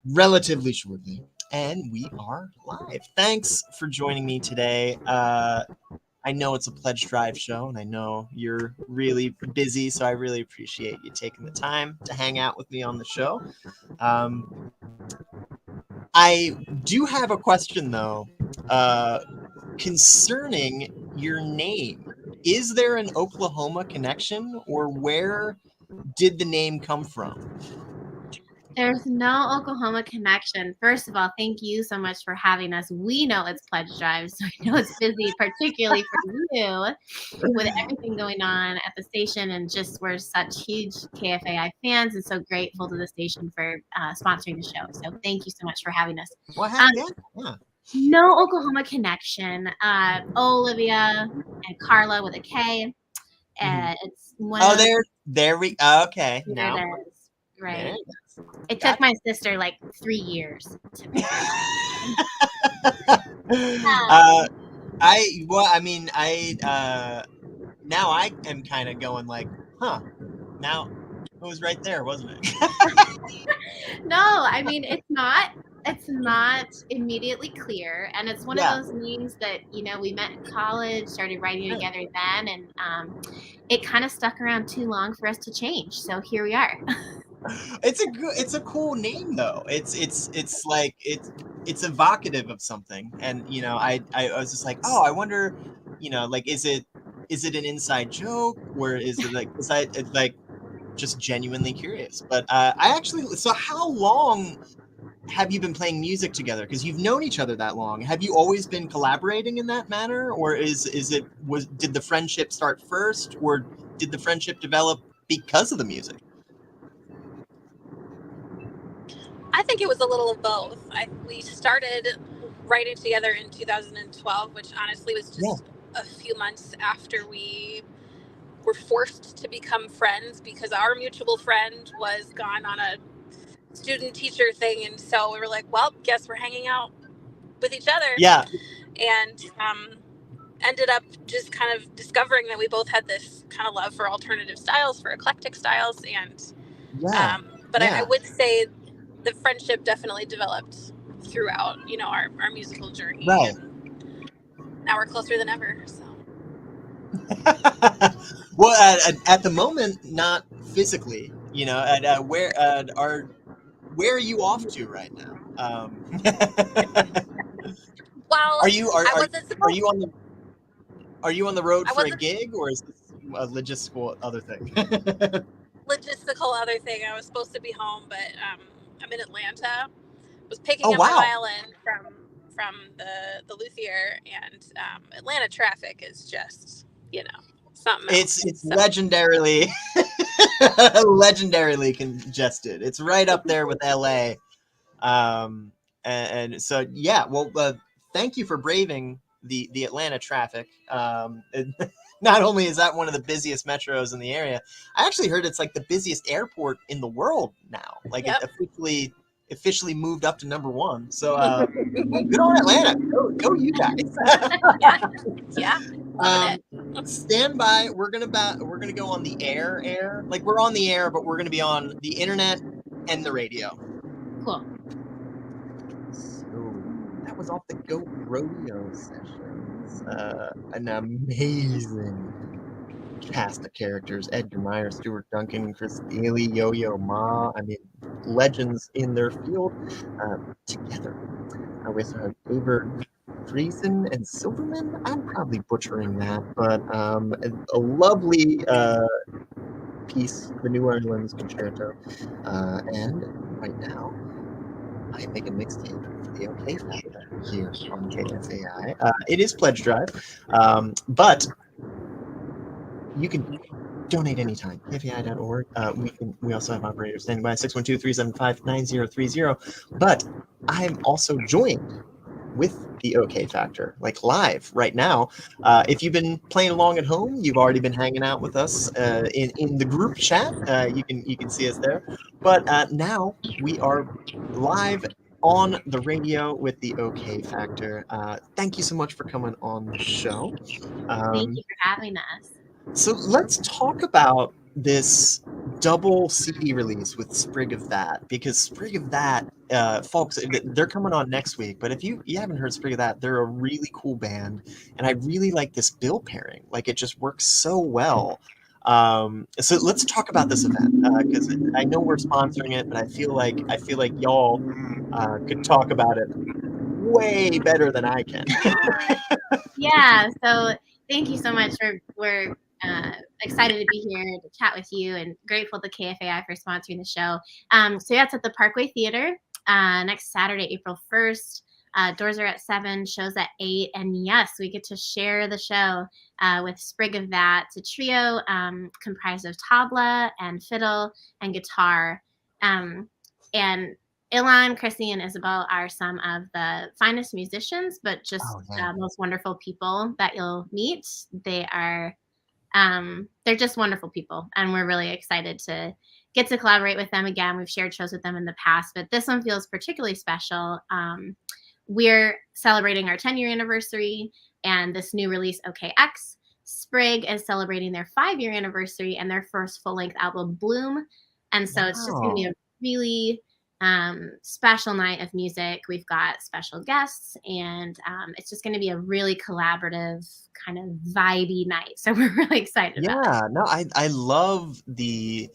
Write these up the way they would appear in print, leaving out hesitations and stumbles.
relatively shortly. And we are live. Thanks for joining me today. I know it's a Pledge Drive show, and I know you're really busy, so I really appreciate you taking the time to hang out with me on the show. I do have a question, though, concerning your name. Is there an Oklahoma connection, or where did the name come from? There's no Oklahoma connection. First of all, thank you so much for having us. We know it's Pledge Drive, so I know it's busy, particularly for you, with everything going on at the station, and just we're such huge KFAI fans, and so grateful to the station for sponsoring the show. So thank you so much for having us. Well, heck yeah. No Oklahoma connection. Olivia and Carla with a K. It's one of those. There we okay. There Now it is. Right. there It took my sister like 3 years to figure now I am kind of going like, now it was right there, wasn't it? No, I mean it's not immediately clear, and it's one of those names that we met in college, started writing together then, and it kind of stuck around too long for us to change, so here we are. It's a cool name though. It's like it's evocative of something, and I was just like, oh, I wonder, like is it an inside joke, or is it like, it's like just genuinely curious. But so how long have you been playing music together? Because you've known each other that long. Have you always been collaborating in that manner, or did the friendship start first, or did the friendship develop because of the music? I think it was a little of both. We started writing together in 2012, which honestly was just a few months after we were forced to become friends because our mutual friend was gone on a student teacher thing, and so we were like, well, guess we're hanging out with each other. And ended up just kind of discovering that we both had this kind of love for alternative styles, for eclectic styles, and I would say the friendship definitely developed throughout our musical journey, and now we're closer than ever. So well, at the moment, not physically, where are you off to right now? Well, are you on the road for a gig, or is this a logistical other thing? Logistical other thing. I was supposed to be home, but I'm in Atlanta. Was picking up my violin from the luthier, and Atlanta traffic is just something else. It's legendarily legendarily congested. It's right up there with LA. And so thank you for braving the Atlanta traffic. Not only is that one of the busiest metros in the area, I actually heard it's like the busiest airport in the world now. Like it officially moved up to number 1. So good on Atlanta. Go you guys. Stand by. We're gonna go on the air. Like we're on the air, but we're gonna be on the internet and the radio. Cool. So that was off the Goat Rodeo Sessions. An amazing cast of characters: Edgar Meyer, Stuart Duncan, Chris Daly, Yo-Yo Ma. I mean, legends in their field together with Aver Friesen and Silverman. I'm probably butchering that, but a lovely piece, the New Orleans Concerto. And right now, I'm making a mixtape for the OK Factor here on KFAI. It is Pledge Drive, but you can donate anytime. KFAI.org. We also have operators standing by 612-375-9030. But I'm also joined with the OK Factor, like live right now. If you've been playing along at home, you've already been hanging out with us in the group chat. You can see us there. But now we are live on the radio with the OK Factor. Thank you so much for coming on the show. Thank you for having us. So let's talk about this double CD release with Sprig of That, because Sprig of That folks, they're coming on next week, but if you haven't heard Sprig of That, they're a really cool band, and I really like this bill pairing. Like, it just works so well. So let's talk about this event, because I know we're sponsoring it, but I feel like y'all could talk about it way better than I can. Yeah, so thank you so much. We're excited to be here to chat with you, and grateful to KFAI for sponsoring the show. So yeah, it's at the Parkway Theater next Saturday, April 1st. Doors are at 7, shows at 8, and yes, we get to share the show with Sprig of That. It's a trio comprised of tabla and fiddle and guitar. And Ilan, Chrissy, and Isabel are some of the finest musicians, but just most wonderful people that you'll meet. They are, they're just wonderful people, and we're really excited to get to collaborate with them again. We've shared shows with them in the past, but this one feels particularly special. We're celebrating our 10-year anniversary, and this new release, OKX. Sprig is celebrating their 5-year anniversary and their first full-length album, Bloom. And so it's just going to be a really special night of music. We've got special guests, and it's just going to be a really collaborative, kind of vibey night. So we're really excited about it. Yeah, no, I love the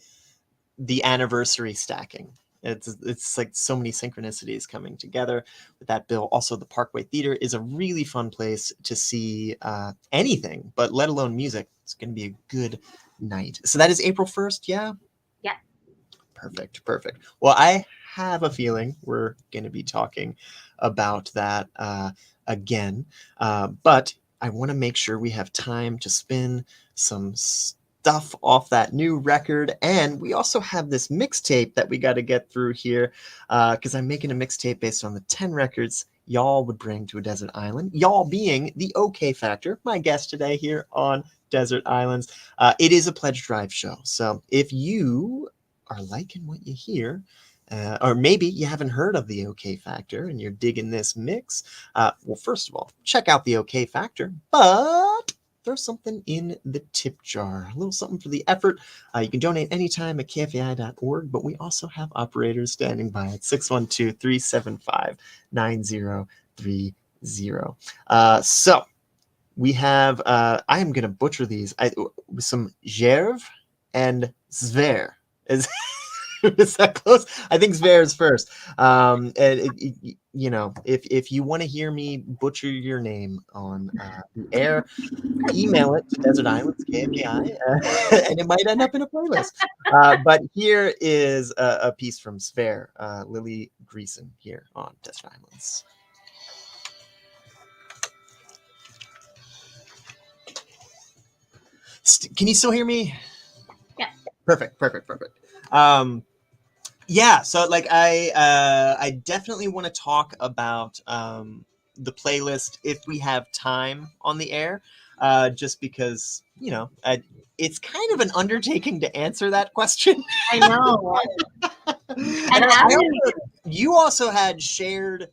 anniversary stacking. It's like so many synchronicities coming together with that bill. Also, the Parkway Theater is a really fun place to see anything, but let alone music. It's going to be a good night. So that is April 1st, yeah? Yeah. Perfect. Well, I have a feeling we're going to be talking about that again, but I want to make sure we have time to spin some stuff off that new record, and we also have this mixtape that we got to get through here, because I'm making a mixtape based on the 10 records y'all would bring to a desert island, y'all being the OK Factor, my guest today here on Desert Islands. It is a pledge drive show, so if you are liking what you hear, or maybe you haven't heard of the OK Factor and you're digging this mix, well, first of all, check out the OK Factor, but throw something in the tip jar, a little something for the effort. You can donate anytime at kfai.org, but we also have operators standing by at 612-375-9030. So we have, I am going to butcher these, some Jerv and Zver. Is that close? I think Zver is first. You know, if you want to hear me butcher your name on the air, email it to Desert Islands KFAI, and it might end up in a playlist. But here is a piece from Zver, Lily Greason here on Desert Islands. Can you still hear me? Yeah. Perfect. Yeah, so like I definitely want to talk about the playlist if we have time on the air, just because, you know, it's kind of an undertaking to answer that question. I know. You also had shared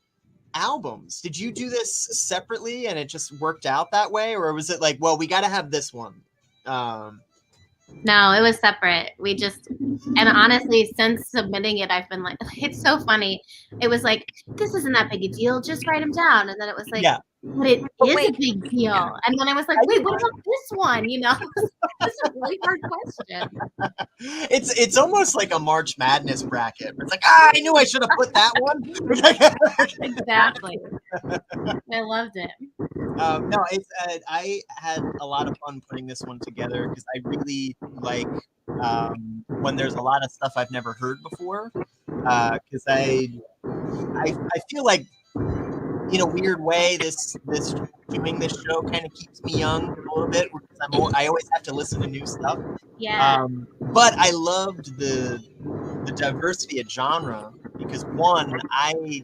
albums. Did you do this separately and it just worked out that way, or was it like, well, we got to have this one? No, it was separate. We just, and honestly, since submitting it, I've been like, it's so funny. It was like, this isn't that big a deal. Just write them down. And then it was like, but it is a big deal. And then I was like, wait, what about this one? You know, it's a really hard question. It's almost like a March Madness bracket. It's like, I knew I should have put that one. Exactly. I loved it. No, it's I had a lot of fun putting this one together because I really like when there's a lot of stuff I've never heard before. Because I feel like, in a weird way, this doing this show kind of keeps me young a little bit because I always have to listen to new stuff. Yeah. But I loved the diversity of genre because, one, I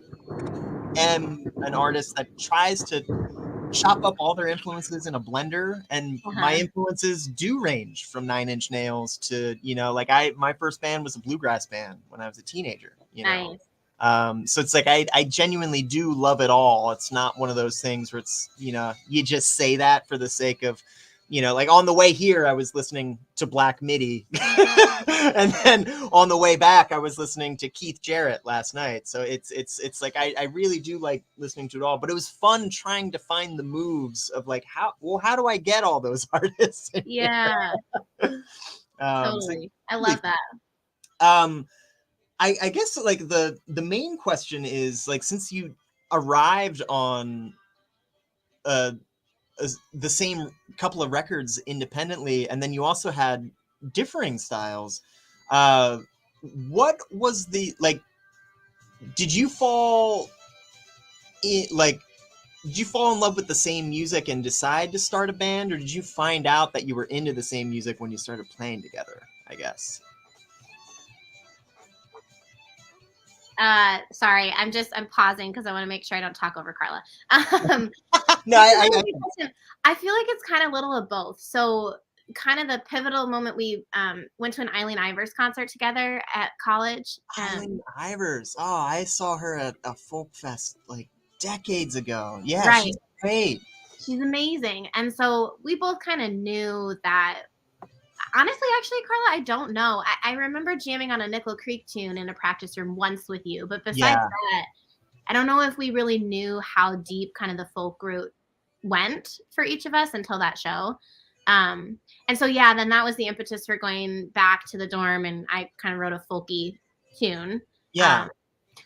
am an artist that tries to chop up all their influences in a blender, and my influences do range from Nine Inch Nails to, you know, like my first band was a bluegrass band when I was a teenager, you know. Nice. So it's like I genuinely do love it all. It's not one of those things where it's, you know, you just say that for the sake of you know, like on the way here, I was listening to Black Midi. And then on the way back, I was listening to Keith Jarrett last night. So it's like, I really do like listening to it all, but it was fun trying to find the moves of like, how do I get all those artists? Yeah, totally. I love that. I guess like the main question is like, since you arrived on the same couple of records independently, and then you also had differing styles, what was the like, did you fall in like, did you fall in love with the same music and decide to start a band, or did you find out that you were into the same music when you started playing together, I guess? Sorry, I'm pausing because I want to make sure I don't talk over Carla. No, I feel like it's kind of a little of both. So kind of the pivotal moment, we went to an Eileen Ivers concert together at college. Eileen Ivers. Oh, I saw her at a folk fest like decades ago. Yeah, right. She's great. She's amazing. And so we both kind of knew that. Honestly, actually, Carla, I don't know. I remember jamming on a Nickel Creek tune in a practice room once with you, but besides that, I don't know if we really knew how deep kind of the folk route went for each of us until that show. And so, yeah, then that was the impetus for going back to the dorm, and I kind of wrote a folky tune. Yeah.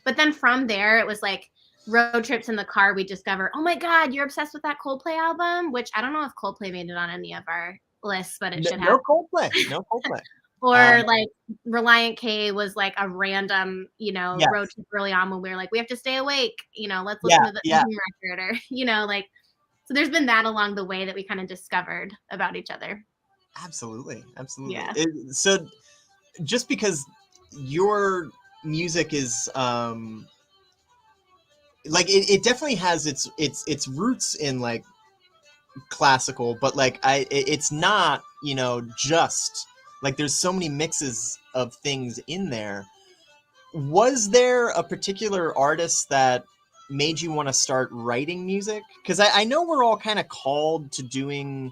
But then from there, it was like road trips in the car. We discover, oh my God, you're obsessed with that Coldplay album, which I don't know if Coldplay made it on any of our lists, but it should have. No Coldplay. Or like Reliant K was like a random, road trip early on when we were like, we have to stay awake, let's listen to the record, or like, so there's been that along the way that we kind of discovered about each other. Absolutely. Yeah. So just because your music is like, it definitely has its roots in like classical, but like it's not, just like, there's so many mixes of things in there. Was there a particular artist that made you want to start writing music? Because I know we're all kind of called to doing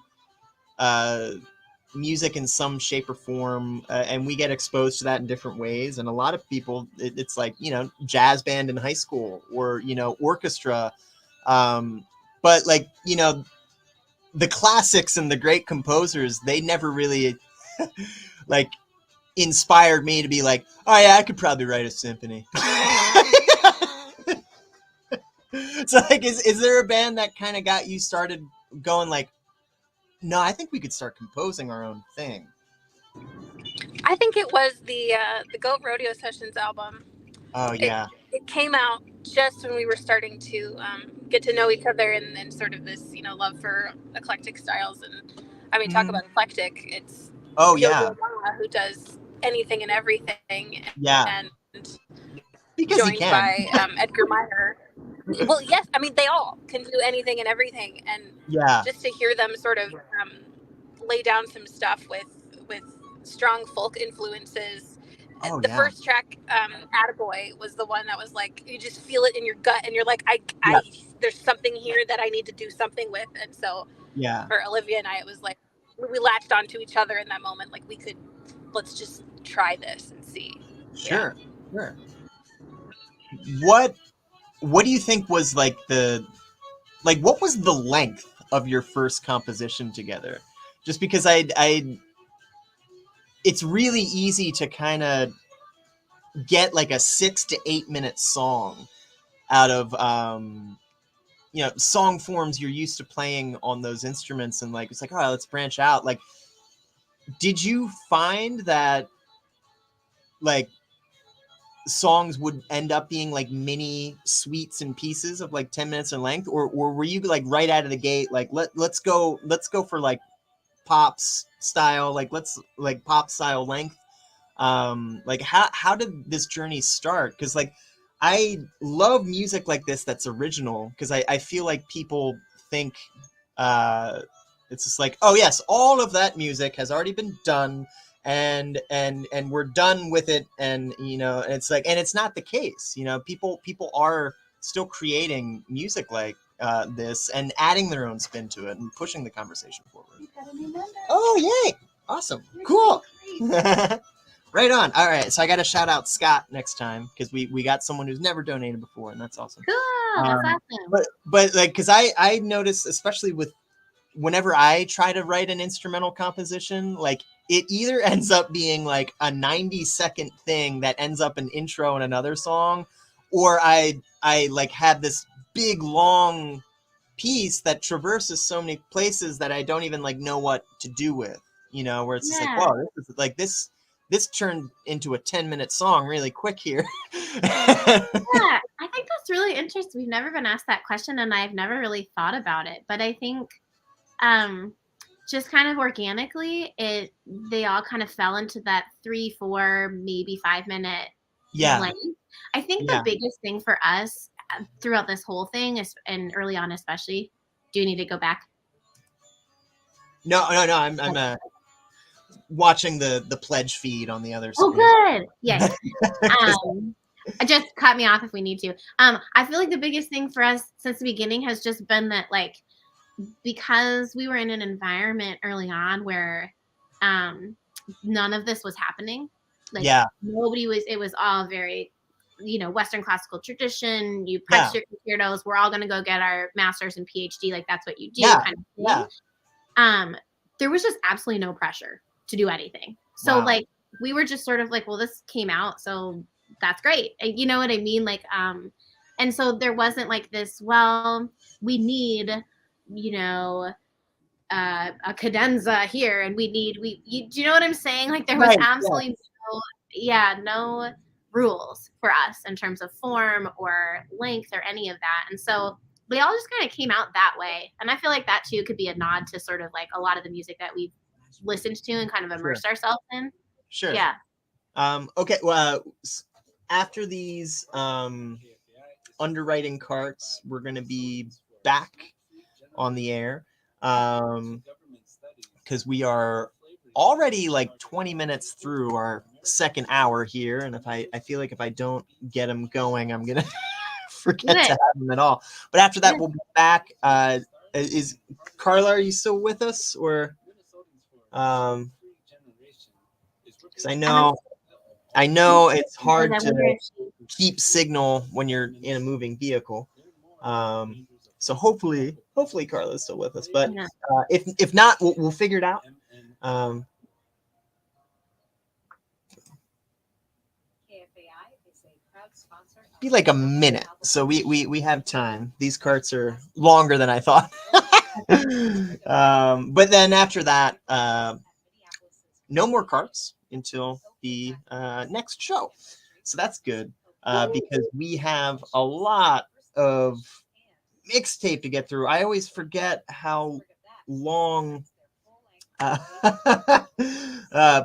music in some shape or form, and we get exposed to that in different ways. And a lot of people, it's like, jazz band in high school, or orchestra, but like, the classics and the great composers, they never really like inspired me to be like, oh yeah, I could probably write a symphony. So like, is there a band that kind of got you started going like, no, I think we could start composing our own thing? I think it was the Goat Rodeo Sessions album. Oh yeah. It came out just when we were starting to get to know each other, and sort of this, love for eclectic styles. And I mean, talk about eclectic. It's Yo-Yo Ma, who does anything and everything. Yeah. And because joined by Edgar Meyer. Well, yes, I mean, they all can do anything and everything. And just to hear them sort of lay down some stuff with strong folk influences. The first track, Attaboy, was the one that was like, you just feel it in your gut, and you're like, there's something here that I need to do something with. And so for Olivia and I, it was like, we latched onto each other in that moment. Like, let's just try this and see. Sure. What do you think was like what was the length of your first composition together? Just because it's really easy to kind of get like a 6 to 8 minute song out of song forms you're used to playing on those instruments, and like, it's like, all right, let's branch out. Like, did you find that like songs would end up being like mini suites and pieces of like 10 minutes in length, or were you like right out of the gate like, let's go for like pops style, like let's like pop style length? Like, how did this journey start? Because like, I love music like this that's original, because I feel like people think it's just like, oh yes, all of that music has already been done, and we're done with it, and it's like, and it's not the case. People are still creating music like this and adding their own spin to it and pushing the conversation forward. Oh, yay! Awesome. Cool. Right on. All right, so I got to shout out Scott next time because we got someone who's never donated before, and that's awesome. Cool. That's awesome. But like, because I noticed, especially with whenever I try to write an instrumental composition, like it either ends up being like a 90-second thing that ends up an intro in another song, or I like have this big long piece that traverses so many places that I don't even like know what to do with, you know, where it's just like, wow, this is like this turned into a 10-minute song really quick here. Yeah, I think that's really interesting. We've never been asked that question, and I've never really thought about it. But I think just kind of organically, they all kind of fell into that 3, 4, maybe 5-minute length. I think the biggest thing for us throughout this whole thing is, and early on especially, do you need to go back? No, I'm watching the pledge feed on the other screen. Oh, good. Yes. Just cut me off if we need to. I feel like the biggest thing for us since the beginning has just been that, like, because we were in an environment early on where none of this was happening. Like, nobody was, it was all very, Western classical tradition. You press your concertos. We're all going to go get our master's and PhD. Like, that's what you do. Kind of thing. There was just absolutely no pressure to do anything. So like, we were just sort of like, well, this came out, so that's great. You know what I mean? Like, and so there wasn't like this, well, we need, a cadenza here, and we need, do you know what I'm saying? Like, there was absolutely no rules for us in terms of form or length or any of that. And so they all just kind of came out that way. And I feel like that too could be a nod to sort of like a lot of the music that we've listened to and kind of immersed ourselves in. Sure. Yeah. Okay. Well, after these underwriting carts, we're going to be back on the air because we are already like 20 minutes through our second hour here. And if I feel like if I don't get them going, I'm going to forget to have them at all. But after that, we'll be back. Is Carla, are you still with us? Or because I know it's hard to keep signal when you're in a moving vehicle. So hopefully Carla's still with us. But if not, we'll figure it out. Be like a minute, so we have time. These carts are longer than I thought. But then after that, no more carts until the next show. So that's good because we have a lot of mixtape to get through. I always forget how long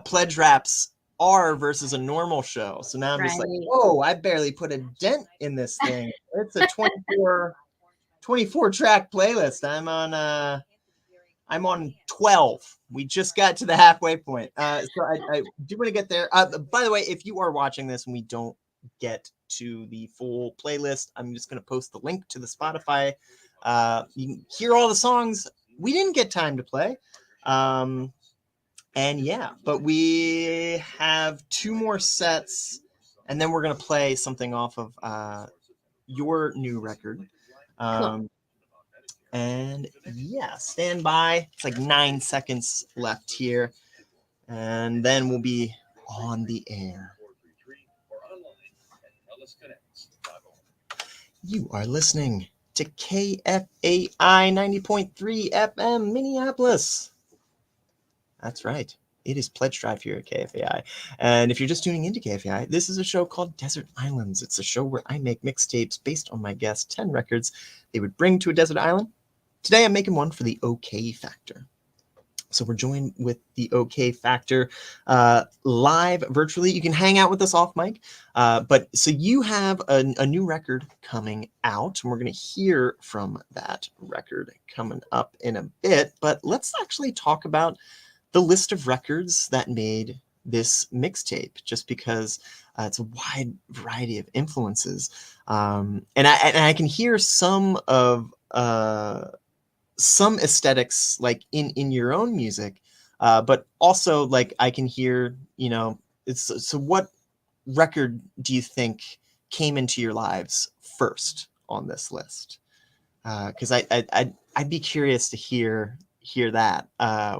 pledge raps are versus a normal show. So now I'm just like, whoa, I barely put a dent in this thing. It's a 24 track playlist. I'm on 12. We just got to the halfway point. So I do want to get there. By the way, if you are watching this and we don't get to the full playlist, I'm just going to post the link to the Spotify. You can hear all the songs we didn't get time to play. And yeah, but we have 2 more sets, and then we're going to play something off of your new record. Cool. And yeah, stand by. It's like 9 seconds left here, and then we'll be on the air. You are listening to KFAI 90.3 FM Minneapolis. That's right. It is Pledge Drive here at KFAI. And if you're just tuning into KFAI, this is a show called Desert Islands. It's a show where I make mixtapes based on my guests' 10 records they would bring to a desert island. Today, I'm making one for the OK Factor. So we're joined with the OK Factor live virtually. You can hang out with us off mic. But so you have a new record coming out, and we're going to hear from that record coming up in a bit. But let's actually talk about the list of records that made this mixtape, just because it's a wide variety of influences. And I can hear some of some aesthetics like in your own music, but also like I can hear, it's so what record do you think came into your lives first on this list? Because I'd be curious to hear that.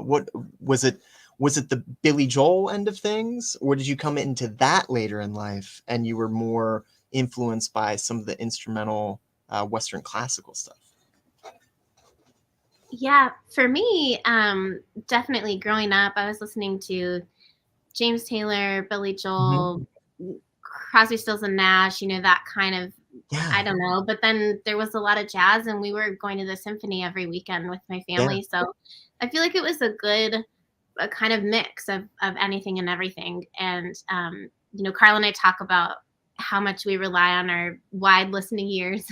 What was it? Was it the Billy Joel end of things, or did you come into that later in life and you were more influenced by some of the instrumental Western classical stuff? Yeah, for me, definitely growing up, I was listening to James Taylor, Billy Joel, Crosby, Stills and Nash, that kind of, I don't know. But then there was a lot of jazz, and we were going to the symphony every weekend with my family. So I feel like it was a kind of mix of anything and everything. And, Carl and I talk about how much we rely on our wide listening ears.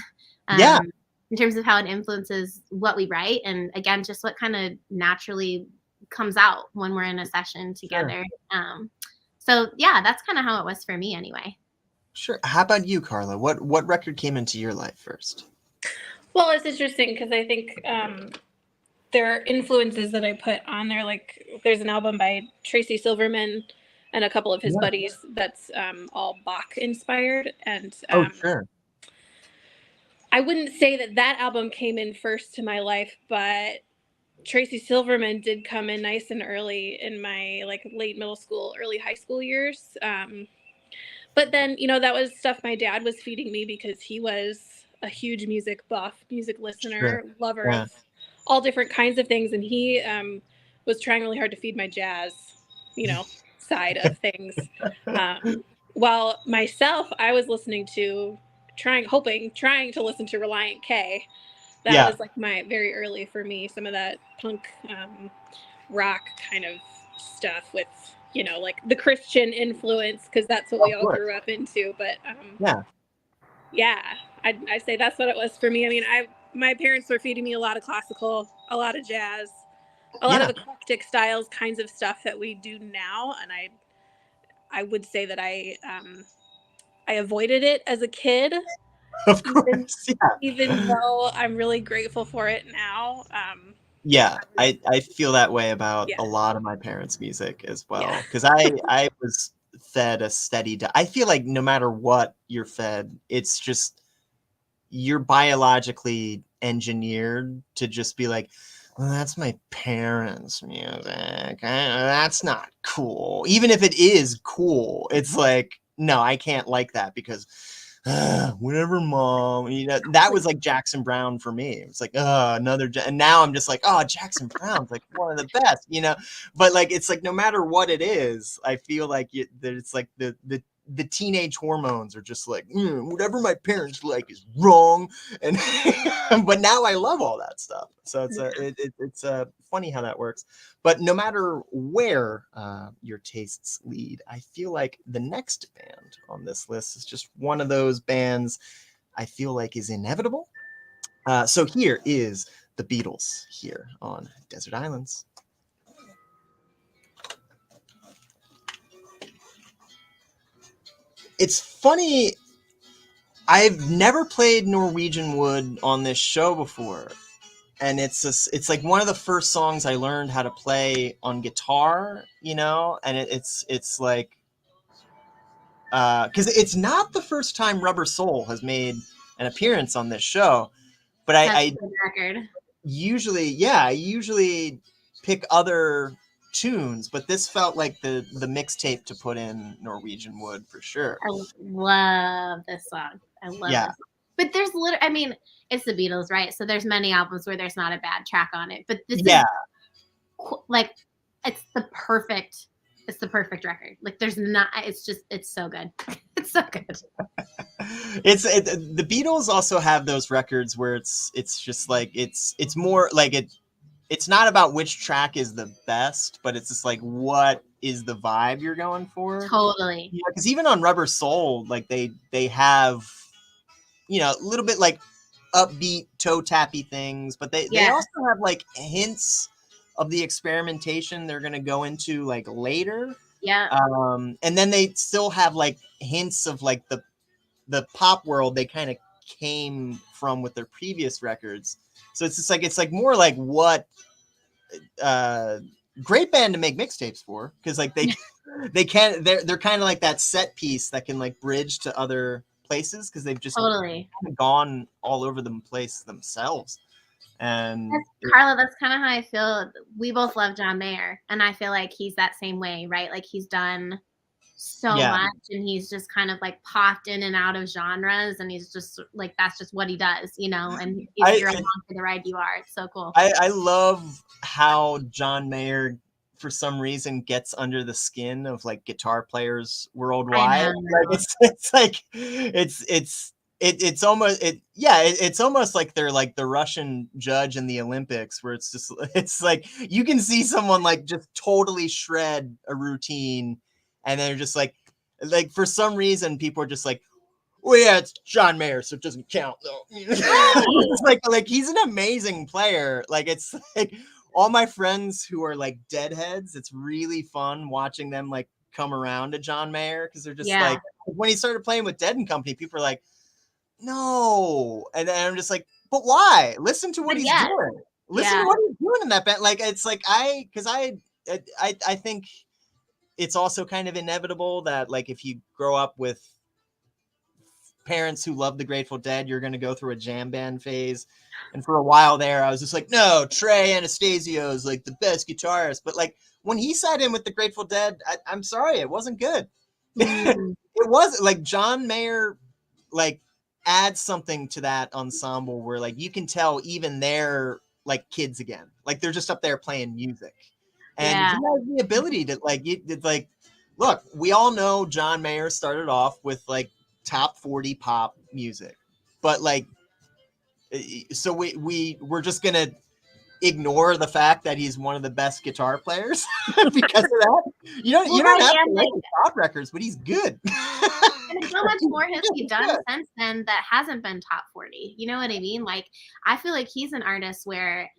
In terms of how it influences what we write, and again, just what kind of naturally comes out when we're in a session together. So yeah, that's kind of how it was for me anyway. Sure. How about you, Carla? What record came into your life first? Well, it's interesting because I think there are influences that I put on there. Like there's an album by Tracy Silverman and a couple of his buddies that's all Bach inspired. And sure. I wouldn't say that album came in first to my life, but Tracy Silverman did come in nice and early in my like late middle school, early high school years. But then, that was stuff my dad was feeding me because he was a huge music buff, music listener, lover of all different kinds of things. And he was trying really hard to feed my jazz, side of things. While myself, I was listening to trying to listen to Reliant K. That was like my very early for me, some of that punk rock kind of stuff with, like the Christian influence, because that's what we all grew up into. But I'd say that's what it was for me. I mean, my parents were feeding me a lot of classical, a lot of jazz, a lot of eclectic styles, kinds of stuff that we do now. And I would say that I avoided it as a kid. Of course, even though I'm really grateful for it now. I feel that way about a lot of my parents' music as well, because I was fed a steady I feel like no matter what you're fed, it's just you're biologically engineered to just be like, well, that's my parents' music. That's not cool. Even if it is cool, it's like, no, I can't like that because whatever, mom. That was like Jackson Brown for me. It's like, another. And now I'm just like, oh, Jackson Brown's like one of the best, But like, it's like no matter what it is, I feel like that it's like the teenage hormones are just like, whatever my parents like is wrong, and but now I love all that stuff. So it's funny how that works. But no matter where your tastes lead, I feel like the next band on this list is just one of those bands I feel like is inevitable. So here is the Beatles here on Desert Islands. It's funny, I've never played Norwegian Wood on this show before, and it's like one of the first songs I learned how to play on guitar, and it's like, because it's not the first time Rubber Soul has made an appearance on this show, but I usually pick other tunes, but this felt like the mixtape to put in Norwegian Wood for sure. I love this song. I love this song. But there's it's the Beatles, right? So there's many albums where there's not a bad track on it, but this is like it's the perfect record. Like there's not, it's so good. It's so good. The Beatles also have those records where it's just like it's more like it's not about which track is the best, but it's just like what is the vibe you're going for. Totally. Because even on Rubber Soul, like they have a little bit like upbeat toe tappy things, but they also have like hints of the experimentation they're going to go into like later. And then they still have like hints of like the pop world they kind of came from with their previous records. So it's just like, it's like more like what great band to make mixtapes for, because like they're kind of like that set piece that can like bridge to other places, because they've just Totally. gone all over the place themselves. And Carla, that's kind of how I feel. We both love John Mayer, and I feel like he's that same way, right? Like he's done so much, and he's just kind of like popped in and out of genres, and he's just like, that's just what he does, you know. And if you're along for the ride, you are. It's so cool. I love how John Mayer, for some reason, gets under the skin of like guitar players worldwide. Like it's almost like they're like the Russian judge in the Olympics, where it's like you can see someone like just totally shred a routine, and they're just like for some reason people are just like, well, yeah, it's John Mayer, so it doesn't count though. It's like he's an amazing player. Like it's like all my friends who are like deadheads, it's really fun watching them like come around to John Mayer, because they're just like, when he started playing with Dead and Company, people are like, no, and then I'm just like, but why? Listen to what he's doing. Listen to what he's doing in that band. Like it's like I think it's also kind of inevitable that like if you grow up with parents who love the Grateful Dead, you're going to go through a jam band phase. And for a while there, I was just like, no, Trey Anastasio is like the best guitarist. But like when he sat in with the Grateful Dead, I'm sorry, it wasn't good. It wasn't like John Mayer, like adds something to that ensemble where like you can tell even they're like kids again. Like they're just up there playing music. And he has the ability to like, look, we all know John Mayer started off with like top 40 pop music, but like, so we're just gonna ignore the fact that he's one of the best guitar players because of that. You don't have to like the top records, but he's good. And how much more has he done since then that hasn't been top 40? You know what I mean? Like I feel like he's an artist where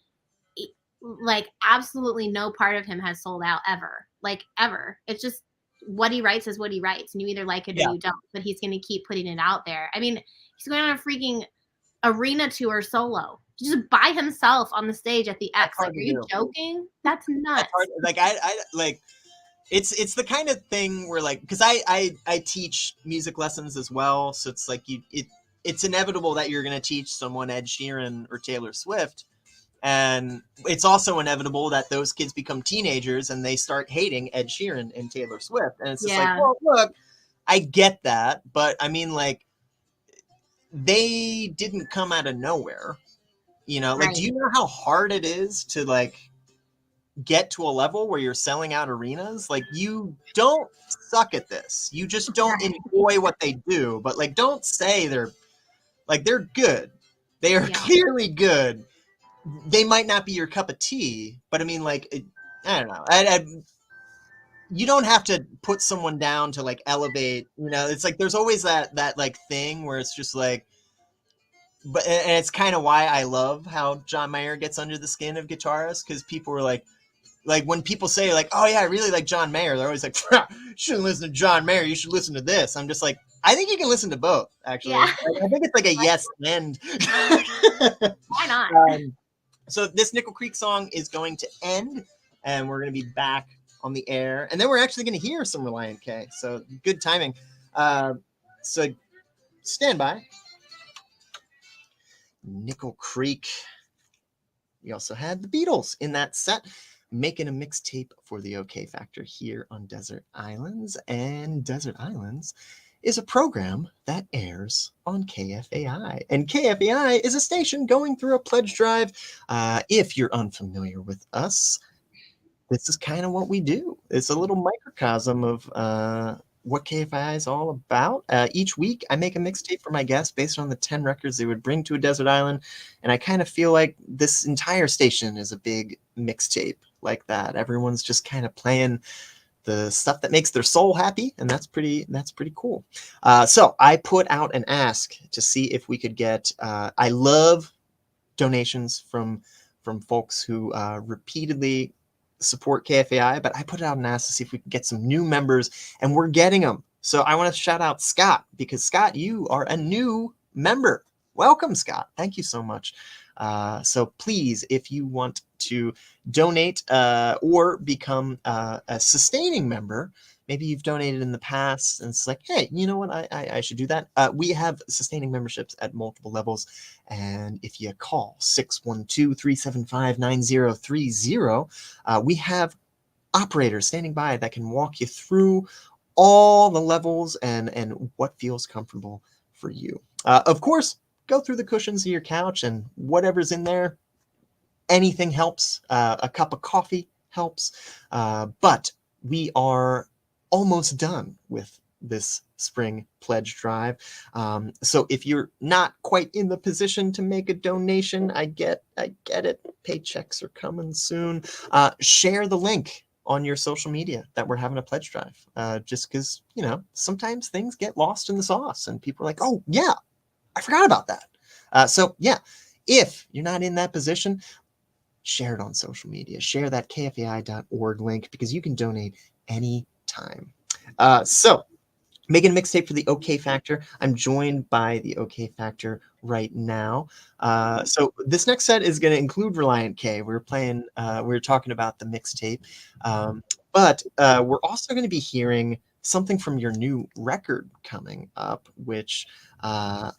like absolutely no part of him has sold out ever. Like ever. It's just what he writes is what he writes, and you either like it or you don't, but he's going to keep putting it out there. I mean, he's going on a freaking arena tour solo, just by himself on the stage at the X. Like, are you joking? That's nuts. Like I like it's the kind of thing where like, because I teach music lessons as well, so it's like it's inevitable that you're going to teach someone Ed Sheeran or Taylor Swift. And it's also inevitable that those kids become teenagers and they start hating Ed Sheeran and Taylor Swift. And it's just like, well, look, I get that. But I mean, like, they didn't come out of nowhere. You know, like, do you know how hard it is to, like, get to a level where you're selling out arenas? Like, you don't suck at this. You just don't enjoy what they do. But, like, don't say they're good. They are clearly good. They might not be your cup of tea, but I mean, like, I don't know. You don't have to put someone down to like elevate. You know, it's like there's always that like thing where it's just like, but and it's kind of why I love how John Mayer gets under the skin of guitarists, because people were like when people say like, oh yeah, I really like John Mayer, they're always like, you shouldn't listen to John Mayer, you should listen to this. I'm just like, I think you can listen to both. Actually, I think it's like a yes and. Why not? So this Nickel Creek song is going to end, and we're going to be back on the air, and then we're actually going to hear some Relient K. So good timing. So stand by. Nickel Creek. We also had the Beatles in that set, making a mixtape for the OK Factor here on Desert Islands. And Desert Islands is a program that airs on KFAI. And KFAI is a station going through a pledge drive. If you're unfamiliar with us, this is kind of what we do. It's a little microcosm of what KFAI is all about. Each week, I make a mixtape for my guests based on the 10 records they would bring to a desert island. And I kind of feel like this entire station is a big mixtape like that. Everyone's just kind of playing the stuff that makes their soul happy, and that's pretty cool. So I put out an ask to see if we could get. I love donations from folks who repeatedly support KFAI, but I put out an ask to see if we could get some new members, and we're getting them. So I want to shout out Scott, because Scott, you are a new member Welcome, Scott. Thank you so much. So please, if you want to donate or become a sustaining member, maybe you've donated in the past and it's like, hey, you know what? I should do that. We have sustaining memberships at multiple levels. And if you call 612-375-9030, we have operators standing by that can walk you through all the levels and what feels comfortable for you. Of course, go through the cushions of your couch and whatever's in there, anything helps. A cup of coffee helps. But we are almost done with this spring pledge drive. So if you're not quite in the position to make a donation, I get it. Paychecks are coming soon. Share the link on your social media that we're having a pledge drive. Just because, sometimes things get lost in the sauce and people are like, oh yeah, I forgot about that. So yeah, if you're not in that position, share it on social media. Share that KFAI.org link because you can donate anytime. So making a mixtape for the OK Factor. I'm joined by the OK Factor right now. So this next set is going to include Reliant K. We're talking about the mixtape. But we're also going to be hearing something from your new record coming up, which I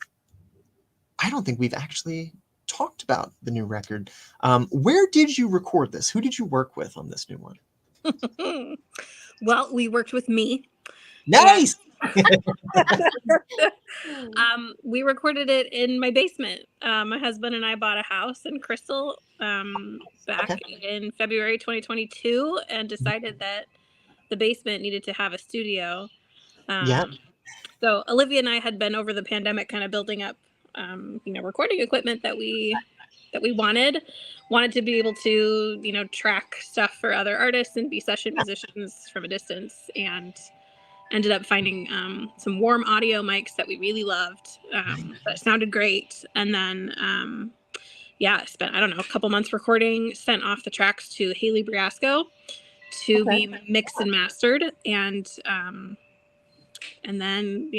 don't think we've actually talked about the new record. Where did you record this? Who did you work with on this new one? Well, we worked with me. Nice. We recorded it in my basement. My husband and I bought a house in Crystal back in February 2022 and decided that the basement needed to have a studio. So Olivia and I had been over the pandemic kind of building up, recording equipment that we wanted to be able to, track stuff for other artists and be session musicians from a distance, and ended up finding some warm audio mics that we really loved that sounded great. And then spent a couple months recording, sent off the tracks to Haley Briasco to be mixed and mastered, and then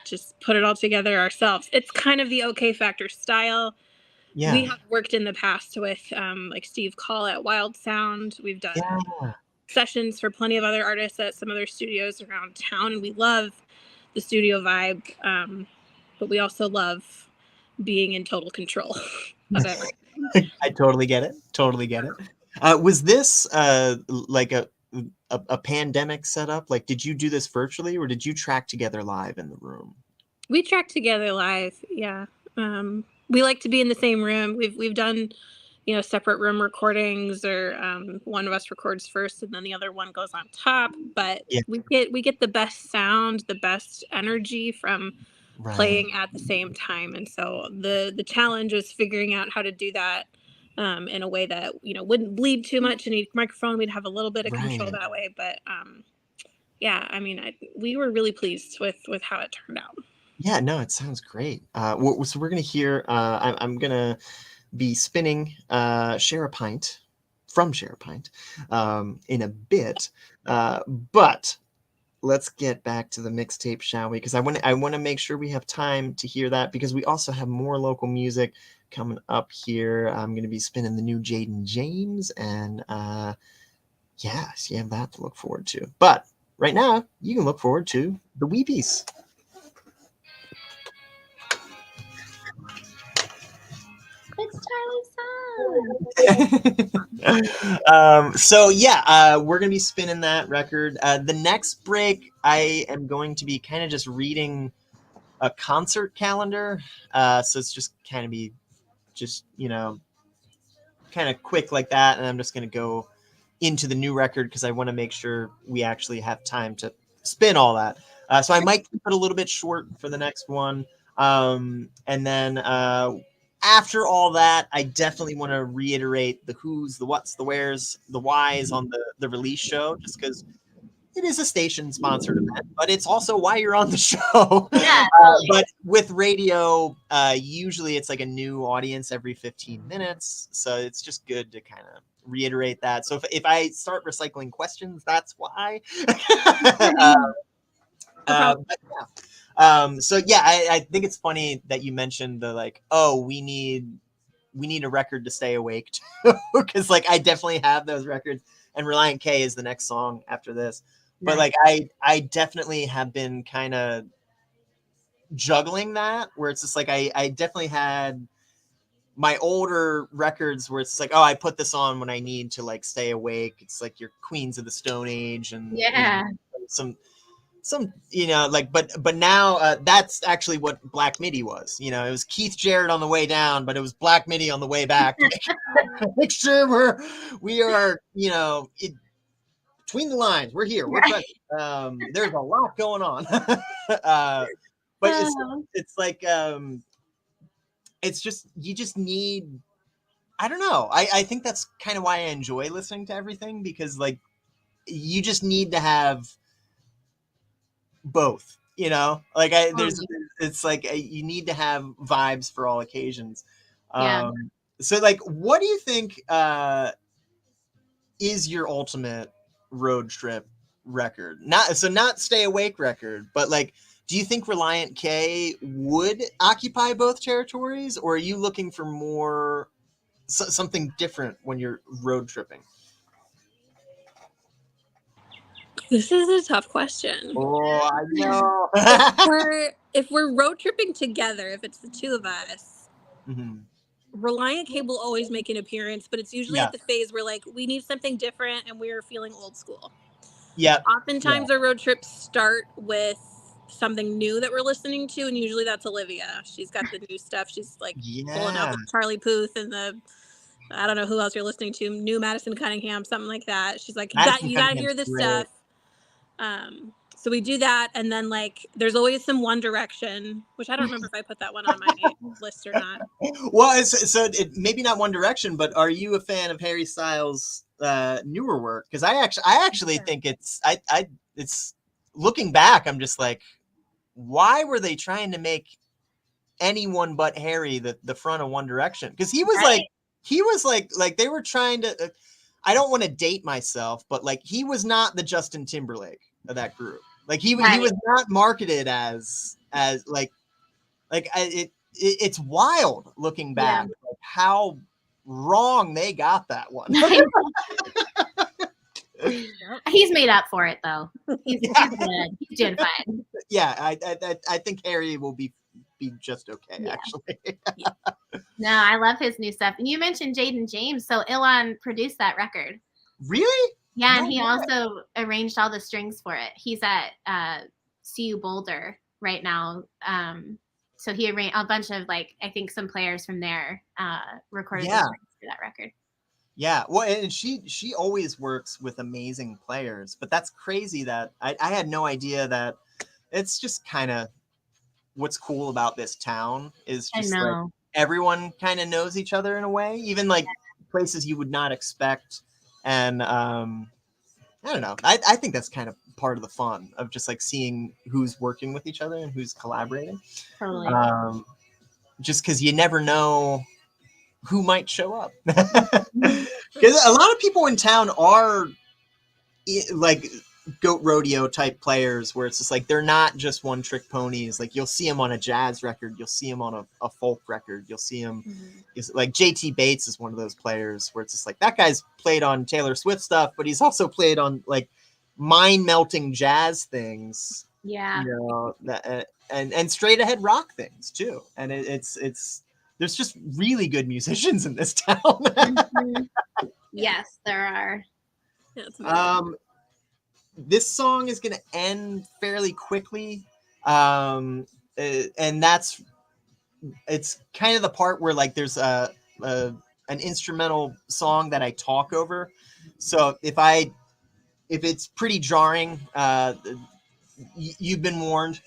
just put it all together ourselves. It's kind of the OK Factor style. We have worked in the past with like Steve Call at Wild Sound. We've done sessions for plenty of other artists at some other studios around town, and we love the studio vibe, but we also love being in total control of everything. I totally get it. Was this like a pandemic setup? Like, did you do this virtually or did you track together live in the room? We tracked together live. Yeah. We like to be in the same room. We've done, separate room recordings, or one of us records first and then the other one goes on top. But we get the best sound, the best energy from playing at the same time. And so the challenge was figuring out how to do that in a way that wouldn't bleed too much in each microphone. We'd have a little bit of control that way. But we were really pleased with how it turned out. Yeah, no, it sounds great. So we're gonna hear. I'm gonna be spinning Share a Pint from Share a Pint in a bit, but let's get back to the mixtape, shall we? Because I want to make sure we have time to hear that, because we also have more local music coming up here. I'm going to be spinning the new Jaden James, and so you have that to look forward to. But right now, you can look forward to the Weepies. It's Charlie's song. We're gonna be spinning that record. The next break, I am going to be kind of just reading a concert calendar. So it's just kind of kind of quick like that, and I'm just gonna go into the new record because I want to make sure we actually have time to spin all that. So I might keep it a little bit short for the next one, and then. After all that, I definitely want to reiterate the who's, the what's, the where's, the why's on the release show, just because it is a station-sponsored event, but it's also why you're on the show. Yeah, but with radio, usually it's like a new audience every 15 minutes, so it's just good to kind of reiterate that. So if I start recycling questions, that's why. But yeah. So yeah, I think it's funny that you mentioned the like, oh, we need a record to stay awake to, because like I definitely have those records, and Reliant K is the next song after this. But Nice. like I definitely have been kind of juggling that, where it's just like I definitely had my older records where it's like, oh, I put this on when I need to like stay awake. It's like your Queens of the Stone Age and Yeah. some like, but now that's actually what Black Midi was. It was Keith Jarrett on the way down, but it was Black Midi on the way back to make sure we are between the lines. We're here. We're present. There's a lot going on. But it's like it's just you just need. I don't know. I think that's kind of why I enjoy listening to everything, because like you just need to have both, like it's like you need to have vibes for all occasions. Yeah. So like, what do you think is your ultimate road trip record? Not stay awake record, but like, do you think Reliant K would occupy both territories, or are you looking for more something different when you're road tripping? This is a tough question. Oh, I know. If we're road tripping together, if it's the two of us, mm-hmm. Reliant K will always make an appearance, but it's usually at the phase where like we need something different and we're feeling old school. Yeah. Oftentimes our road trips start with something new that we're listening to, and usually that's Olivia. She's got the new stuff. She's like pulling out Charlie Puth and I don't know who else you're listening to, new Madison Cunningham, something like that. She's like, you gotta hear this stuff. So we do that, and then like there's always some One Direction, which I don't remember if I put that one on my list or not. Well, maybe not One Direction, but are you a fan of Harry Styles' newer work? Because I actually think it's looking back, I'm just like, why were they trying to make anyone but Harry the front of One Direction? Because he was like they were trying to. I don't want to date myself, but like he was not the Justin Timberlake of that group. Like he was not marketed as like it's wild looking back, like how wrong they got that one. He's made up for it though. He's good. He's doing fine. Yeah, I think Harry will be just okay, actually. No, I love his new stuff. And you mentioned Jaden James, so Ilan produced that record. Really? Yeah, and he also arranged all the strings for it. He's at CU Boulder right now. So he arranged a bunch of like, I think some players from there recorded the strings for that record. Yeah, well, and she always works with amazing players, but that's crazy that I had no idea that it's just kind of what's cool about this town is just like everyone kind of knows each other in a way, even like places you would not expect. And I don't know. I think that's kind of part of the fun of just like seeing who's working with each other and who's collaborating. Totally. Just because you never know who might show up. Because a lot of people in town are like goat rodeo type players, where it's just like they're not just one trick ponies. Like you'll see them on a jazz record, you'll see them on a folk record, you'll see them like JT Bates is one of those players where it's just like that guy's played on Taylor Swift stuff, but he's also played on like mind melting jazz things, and straight ahead rock things too. And it's there's just really good musicians in this town. Yes, there are. This song is going to end fairly quickly. And it's kind of the part where like there's an instrumental song that I talk over. So if it's pretty jarring, you've been warned.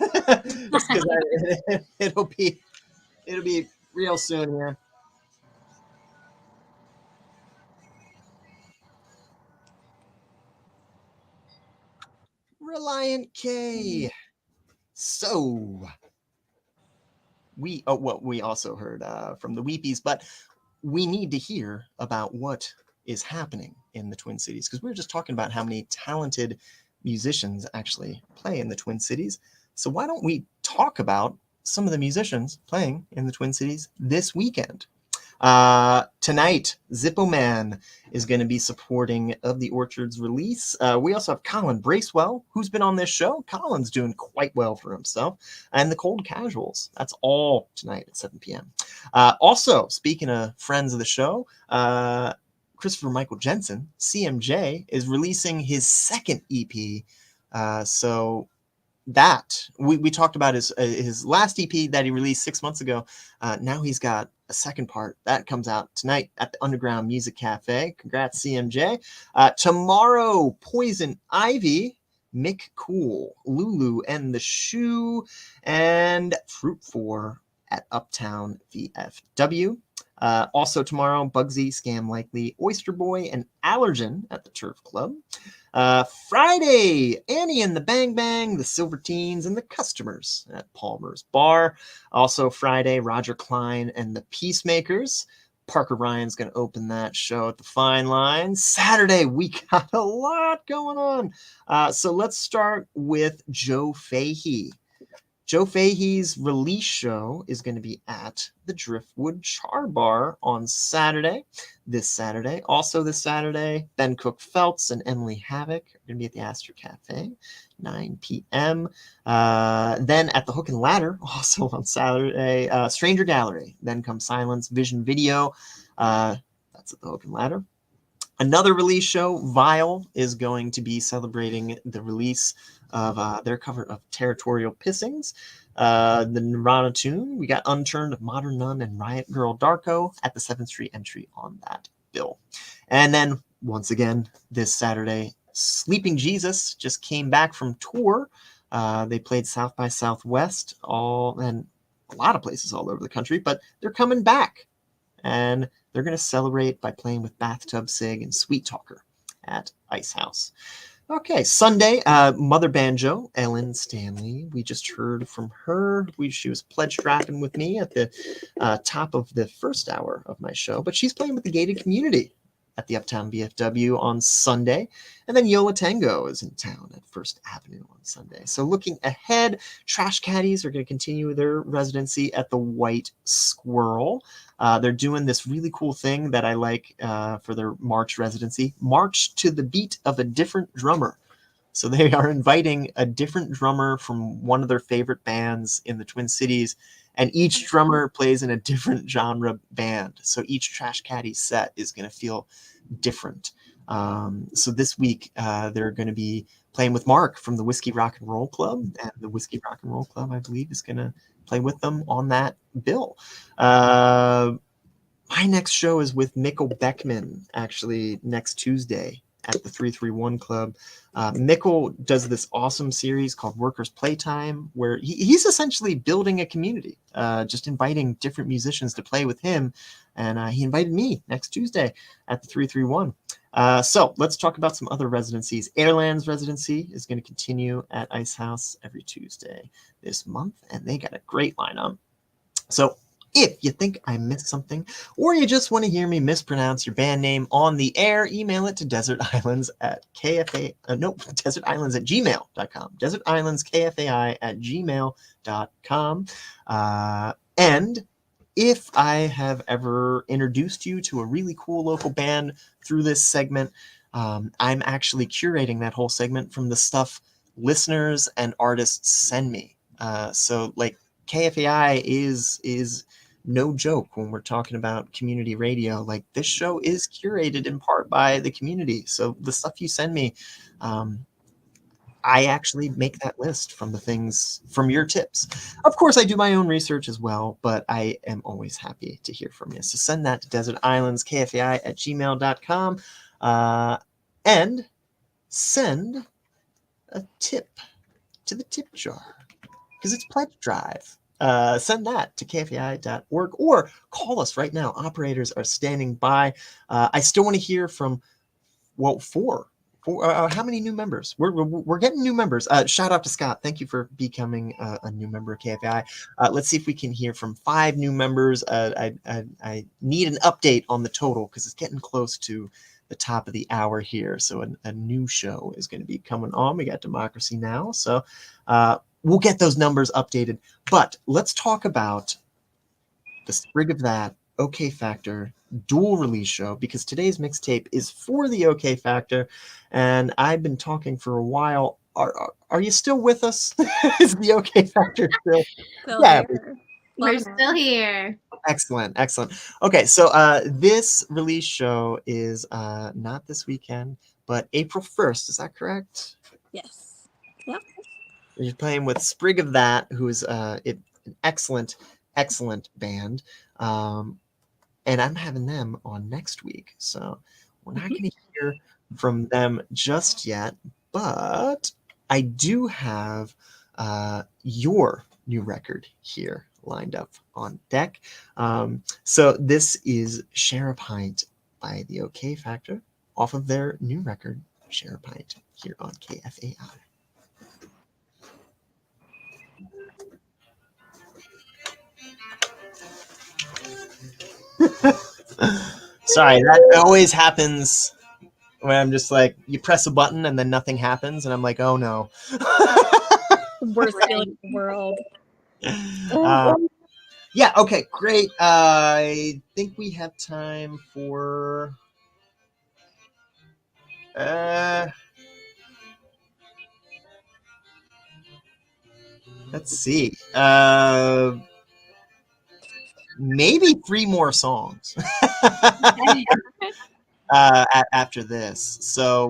It'll be real soon here. Reliant K. So we also heard from the Weepies, but we need to hear about what is happening in the Twin Cities, because we were just talking about how many talented musicians actually play in the Twin Cities. So why don't we talk about some of the musicians playing in the Twin Cities this weekend? Tonight, Zippo Man is going to be supporting Of the Orchard's release. We also have Colin Bracewell, who's been on this show. Colin's doing quite well for himself. And the Cold Casuals. That's all tonight at 7 p.m. Also, speaking of friends of the show, Christopher Michael Jensen, CMJ, is releasing his second EP. So that we talked about his last EP that he released 6 months ago. Now he's got a second part that comes out tonight at the Underground Music Cafe. Congrats, CMJ. Tomorrow, Poison Ivy, Mick Cool, Lulu and the Shoe, and Fruit 4 at Uptown VFW. Also tomorrow, Bugsy, Scam Likely, Oyster Boy, and Allergen at the Turf Club. Friday, Annie and the Bang Bang, the Silver Teens, and the Customers at Palmer's Bar. Also Friday, Roger Klein and the Peacemakers. Parker Ryan's going to open that show at the Fine Line. Saturday, we got a lot going on. So let's start with Joe Fahey. Joe Fahey's release show is going to be at the Driftwood Char Bar on this Saturday. Also this Saturday, Ben Cook Phelps and Emily Havoc are going to be at the Astor Cafe, 9 p.m. Then at the Hook and Ladder, also on Saturday, Stranger Gallery. Then comes Silence, Vision Video. That's at the Hook and Ladder. Another release show, Vile, is going to be celebrating the release of their cover of Territorial Pissings. The Nirvana tune, we got Unturned, Modern Nun, and Riot Girl Darko at the 7th Street entry on that bill. And then, once again, this Saturday, Sleeping Jesus just came back from tour. They played South by Southwest, and a lot of places all over the country, but they're coming back. And they're going to celebrate by playing with Bathtub Sig and Sweet Talker at Ice House. Okay, Sunday, Mother Banjo, Ellen Stanley. We just heard from her. She was pledge rapping with me at the top of the first hour of my show, but she's playing with the Gated Community at the Uptown BFW on Sunday. And then Yola Tango is in town at First Avenue on Sunday. So looking ahead, Trash Caddies are going to continue their residency at the White Squirrel. They're doing this really cool thing that I like for their March residency, March to the Beat of a Different Drummer. So they are inviting a different drummer from one of their favorite bands in the Twin Cities, and each drummer plays in a different genre band. So each Trash Caddy set is going to feel different. So this week, they're going to be playing with Mark from the Whiskey Rock and Roll Club, and the Whiskey Rock and Roll Club, I believe, is going to play with them on that bill. My next show is with Mikkel Beckman, actually next Tuesday at the 331 Club. Mikkel does this awesome series called Workers Playtime, where he's essentially building a community, just inviting different musicians to play with him. And he invited me next Tuesday at the 331. So let's talk about some other residencies. Airland's residency is going to continue at Ice House every Tuesday this month, and they got a great lineup. So if you think I missed something, or you just want to hear me mispronounce your band name on the air, email it to desertislands at desertislands@gmail.com. desertislandskfai@gmail.com. And if I have ever introduced you to a really cool local band through this segment, I'm actually curating that whole segment from the stuff listeners and artists send me. So like KFAI is no joke when we're talking about community radio. Like, this show is curated in part by the community. So the stuff you send me, I actually make that list from the things from your tips. Of course, I do my own research as well, but I am always happy to hear from you. So send that to desertislandskfai@gmail.com and send a tip to the tip jar, because it's pledge drive. Send that to kfai.org or call us right now. Operators are standing by. I still want to hear from, how many new members? We're getting new members. Shout out to Scott. Thank you for becoming a new member of KFAI. Let's see if we can hear from 5 new members. I need an update on the total because it's getting close to the top of the hour here. So a new show is going to be coming on. We got Democracy Now! So we'll get those numbers updated. But let's talk about the Sprig of That OK Factor dual release show, because today's mixtape is for the OK Factor, and I've been talking for a while. Are you still with us? Is the OK Factor still? Yeah, we're still here. Excellent. Okay, so this release show is not this weekend, but April 1st. Is that correct? Yes. Yep. You're playing with Sprig of That, who's an excellent band. And I'm having them on next week. So we're not going to hear from them just yet, but I do have your new record here lined up on deck. So this is Share a Pint by the OK Factor off of their new record, Share a Pint, here on KFAI. Sorry, that always happens when I'm just like, you press a button and then nothing happens, and I'm like, oh no. Worst feeling in the world. Yeah, okay, great. I think we have time for let's see. Maybe 3 more songs after this. So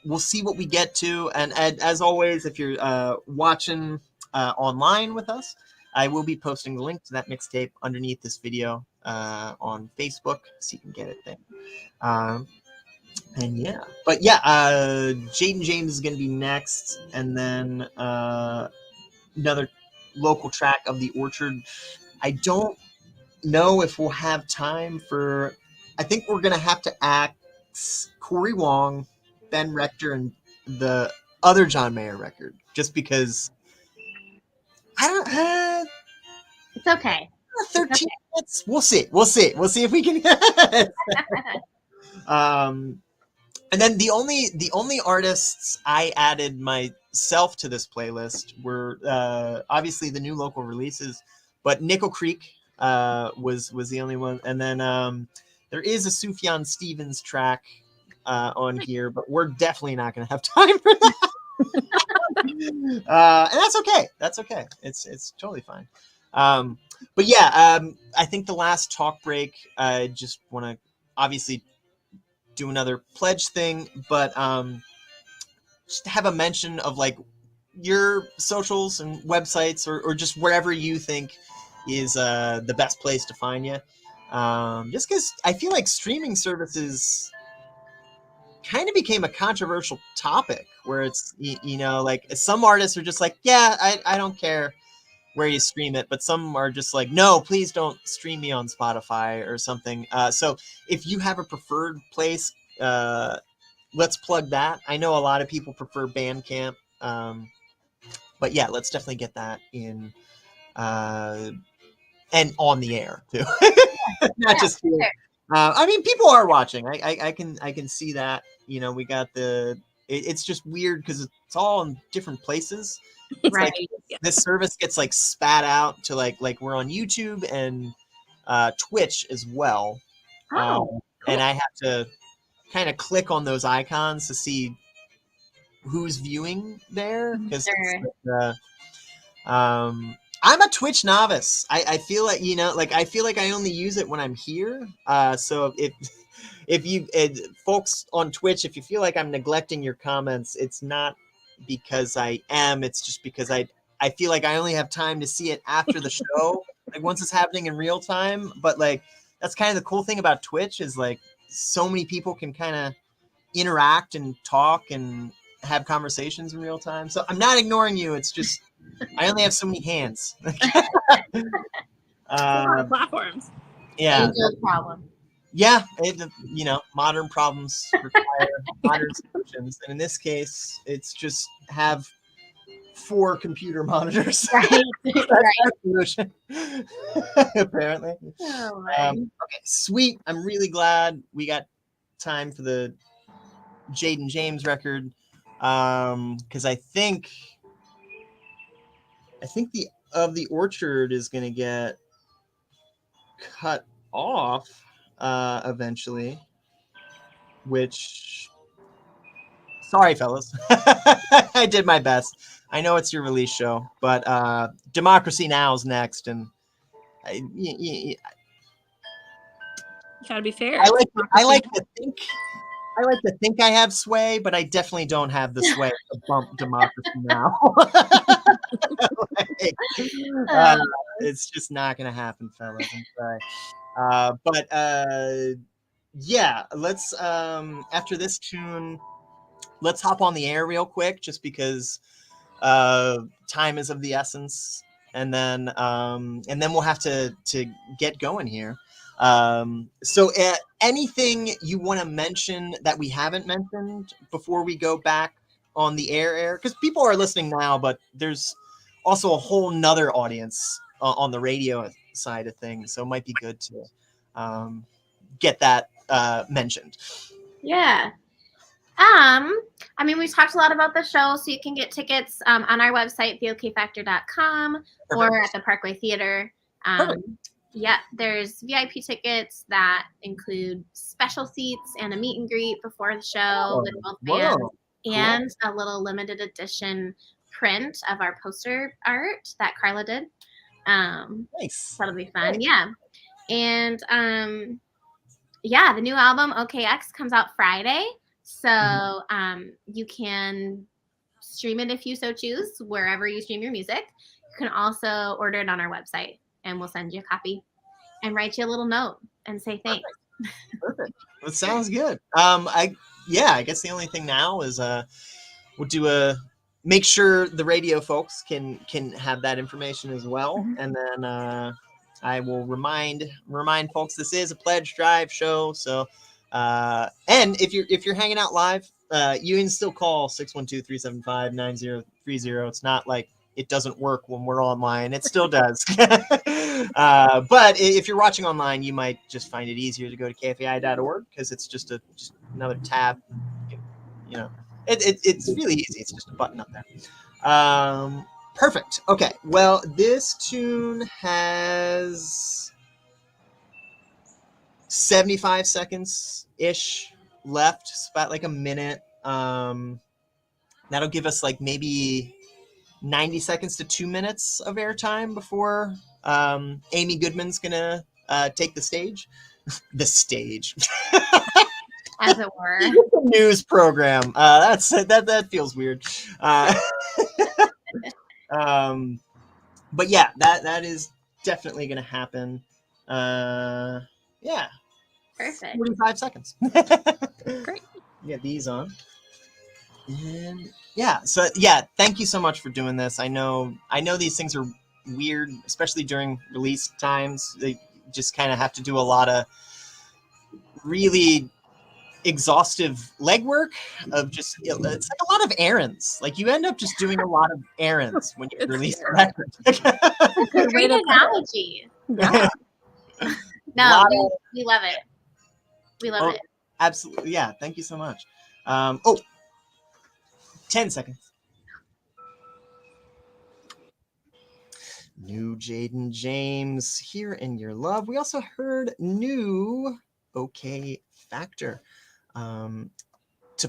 we'll see what we get to. And as always, if you're watching online with us, I will be posting the link to that mixtape underneath this video on Facebook, so you can get it there. And yeah, but yeah, Jaden James is going to be next, and then another local track of The Orchard. I don't know if we'll have time for. I think we're going to have to ask Corey Wong, Ben Rector, and the other John Mayer record, just because I don't. It's okay. 13 minutes. We'll see if we can. And then the only artists I added myself to this playlist were obviously the new local releases, but Nickel Creek was the only one, and then there is a Sufjan Stevens track on here, but we're definitely not going to have time for that. And that's okay. It's totally fine. But yeah, I think the last talk break, I just want to obviously do another pledge thing, but just have a mention of like your socials and websites, or just wherever you think is the best place to find you. Just because I feel like streaming services kind of became a controversial topic, where it's, you know, like some artists are just like, yeah, I don't care where you stream it, but some are just like, no, please don't stream me on Spotify or something. So if you have a preferred place, let's plug that. I know a lot of people prefer Bandcamp, but yeah, let's definitely get that in and on the air too. Not just here. I mean, people are watching. I can see that. You know, we got it's just weird because it's all in different places. It's right. Like this service gets like spat out to like we're on YouTube and Twitch as well. Cool. And I have to kind of click on those icons to see who's viewing there, because I'm a Twitch novice. I feel like, you know, like I feel like I only use it when I'm here. So if you folks on Twitch, if you feel like I'm neglecting your comments, it's not because I am. It's just because I feel like I only have time to see it after the show, like once it's happening in real time. But like that's kind of the cool thing about Twitch, is like so many people can kind of interact and talk and have conversations in real time. So I'm not ignoring you. It's just I only have so many hands. Platforms. Yeah. Age-old problem. Yeah, you know, modern problems require modern solutions, and in this case, it's just have 4 computer monitors. Right. That's our solution. Apparently. Oh, right. Okay, sweet. I'm really glad we got time for the Jaden James record, because I think the Orchard is going to get cut off eventually, which, sorry fellas, I did my best. I know it's your release show, but Democracy Now! Is next, and You gotta be fair. I like to think I have sway, but I definitely don't have the sway to bump Democracy Now! It's just not gonna happen, fellas. I'm sorry. But yeah, let's after this tune, let's hop on the air real quick, just because time is of the essence, and then we'll have to get going here. So anything you want to mention that we haven't mentioned before we go back on the air? Because people are listening now, but there's also a whole nother audience on the radio side of things, so it might be good to get that mentioned. Yeah. I mean, we talked a lot about the show, so you can get tickets on our website, theokfactor.com, or at the Parkway Theater. Yeah, there's VIP tickets that include special seats and a meet and greet before the show with both bands, and a little limited edition print of our poster art that Carla did. Nice. That'll be fun. Nice. Yeah. And yeah, the new album OKX comes out Friday. So you can stream it if you so choose, wherever you stream your music. You can also order it on our website, and we'll send you a copy and write you a little note and say thanks. Perfect. Well, sounds good. I guess the only thing now is we'll do make sure the radio folks can have that information as well, and then I will remind folks this is a pledge drive show. So and if you're hanging out live, you can still call 612-375-9030. It's not like it doesn't work when we're online. It still does. But if you're watching online, you might just find it easier to go to KFAI.org, because it's just another tab. You know, it's really easy. It's just a button up there. Perfect. Okay. Well, this tune has 75 seconds ish left. It's about like a minute. That'll give us like maybe 90 seconds to 2 minutes of airtime before Amy Goodman's gonna take the stage. The stage. As it were. The news program. That feels weird. But yeah, that is definitely gonna happen. Yeah. Perfect. 45 seconds. Great. Get these on. And yeah, so yeah, thank you so much for doing this. I know these things are weird, especially during release times. They just kind of have to do a lot of really exhaustive legwork of just, it's like a lot of errands. Like you end up just doing a lot of errands when you release a record. Great analogy. Yeah. No, we love it. We love it. Absolutely. Yeah. Thank you so much. 10 seconds. New Jaden James, Here in Your Love. We also heard new OK Factor. To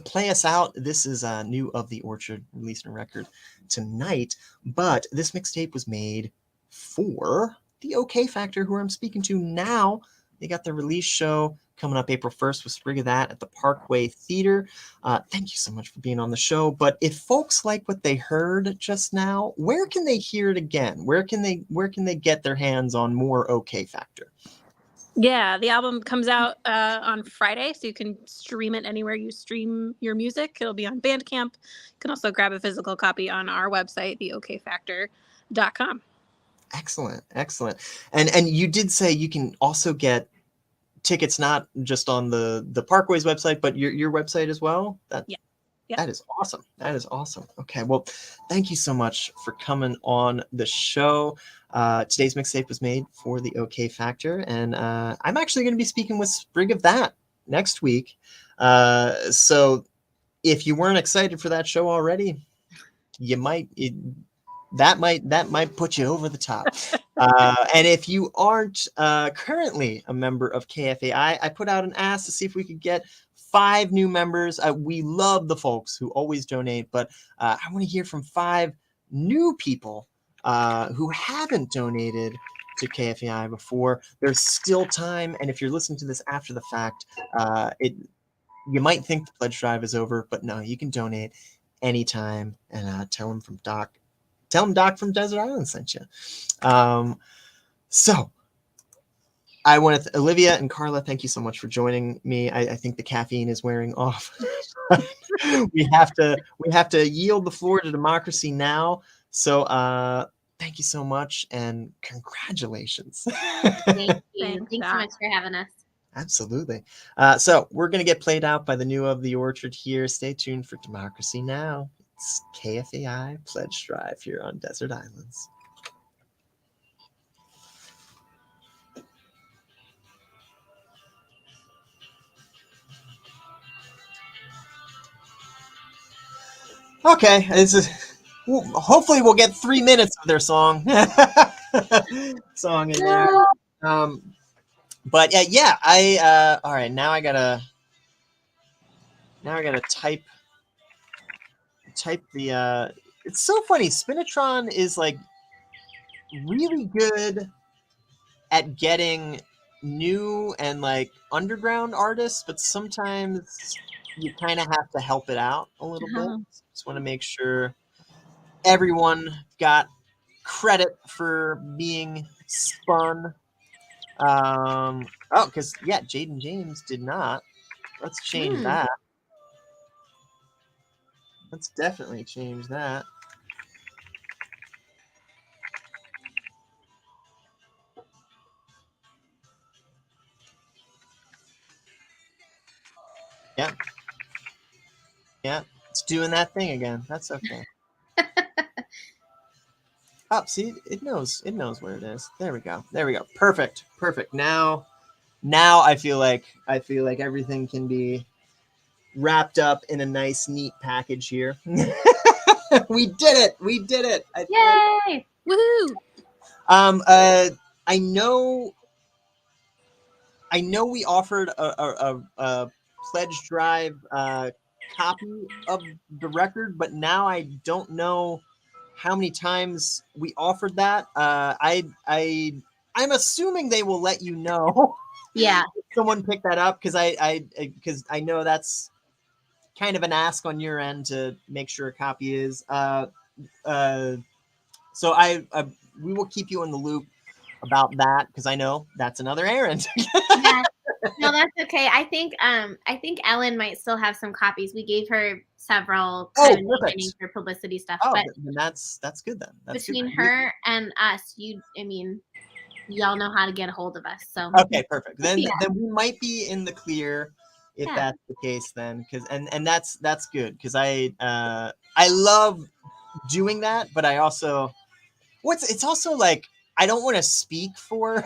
play us out, this is new of the Orchard, releasing a record tonight, but this mixtape was made for the OK Factor, who I'm speaking to now. They got their release show coming up April 1st with Sprig of That at the Parkway Theater. Thank you so much for being on the show. But if folks like what they heard just now, where can they hear it again? Where can they get their hands on more OK Factor? Yeah, the album comes out on Friday, so you can stream it anywhere you stream your music. It'll be on Bandcamp. You can also grab a physical copy on our website, theokfactor.com. Excellent. And you did say you can also get tickets not just on the Parkway's website, but your website as well? Yeah. That is awesome. Okay, well, thank you so much for coming on the show. Today's mixtape was made for the OK Factor, and I'm actually going to be speaking with Sprig of That next week. So if you weren't excited for that show already, you might. That might put you over the top. And if you aren't currently a member of KFAI, I put out an ask to see if we could get 5 new members. We love the folks who always donate, but I want to hear from 5 new people who haven't donated to KFAI before. There's still time, and if you're listening to this after the fact, you might think the pledge drive is over, but no, you can donate anytime. And tell them Doc from Desert Island sent you. So I want to Olivia and Carla, thank you so much for joining me. I think the caffeine is wearing off. we have to yield the floor to democracy now. So thank you so much and congratulations. Thank you. Thanks so much for having us. Absolutely. So we're going to get played out by the new of the Orchard here. Stay tuned for Democracy Now! It's KFAI Pledge Drive here on Desert Islands. Okay, hopefully we'll get 3 minutes of their song in there. But yeah, all right, now I gotta type the it's so funny. Spinatron is like really good at getting new and like underground artists, but sometimes you kind of have to help it out a little bit. Just want to make sure everyone got credit for being spun. Because yeah, Jaden James did not. Let's change that. Let's definitely change that. Yeah. Yeah, it's doing that thing again. That's okay. Oh, see, it knows where it is. There we go. Perfect. Now I feel like everything can be wrapped up in a nice, neat package here. We did it. Yay! Woohoo! I know we offered a pledge drive copy of the record, but now I don't know how many times we offered that. I'm assuming they will let you know. Yeah. If someone picked that up, because I know that's kind of an ask on your end to make sure a copy is. So we will keep you in the loop about that, because I know that's another errand. Yeah. No, that's okay. I think Ellen might still have some copies. We gave her several Perfect. For publicity stuff. Oh, but then that's good then. Between her and us, y'all know how to get a hold of us. So okay, perfect. Then we might be in the clear if that's the case then, because and that's good, because I love doing that, but I also it's also like I don't want to speak for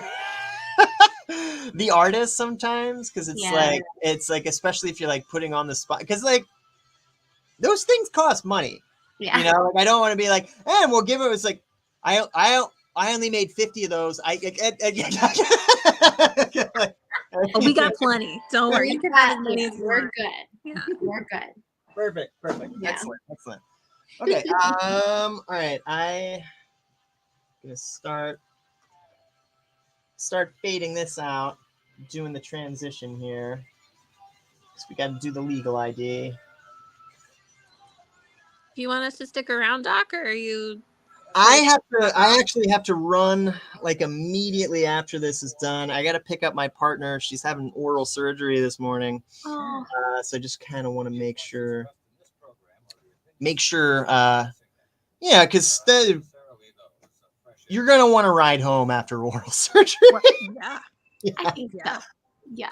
the artist sometimes, because it's like especially if you're like putting on the spot, because like those things cost money. Yeah. You know, like I don't want to be like, and we'll give it. It's like I only made 50 of those. We got plenty. Don't worry. You can have as many as you We're want. good. Yeah. We're good. Perfect. Yeah. Excellent. Okay. All right. I'm gonna start fading this out, doing the transition here. So we got to do the legal ID. Do you want us to stick around, Doc, or are you? I actually have to run like immediately after this is done. I got to pick up my partner. She's having oral surgery this morning. Oh. So I just kind of want to make sure. Yeah, because you're going to want to ride home after oral surgery. I think so. Yeah.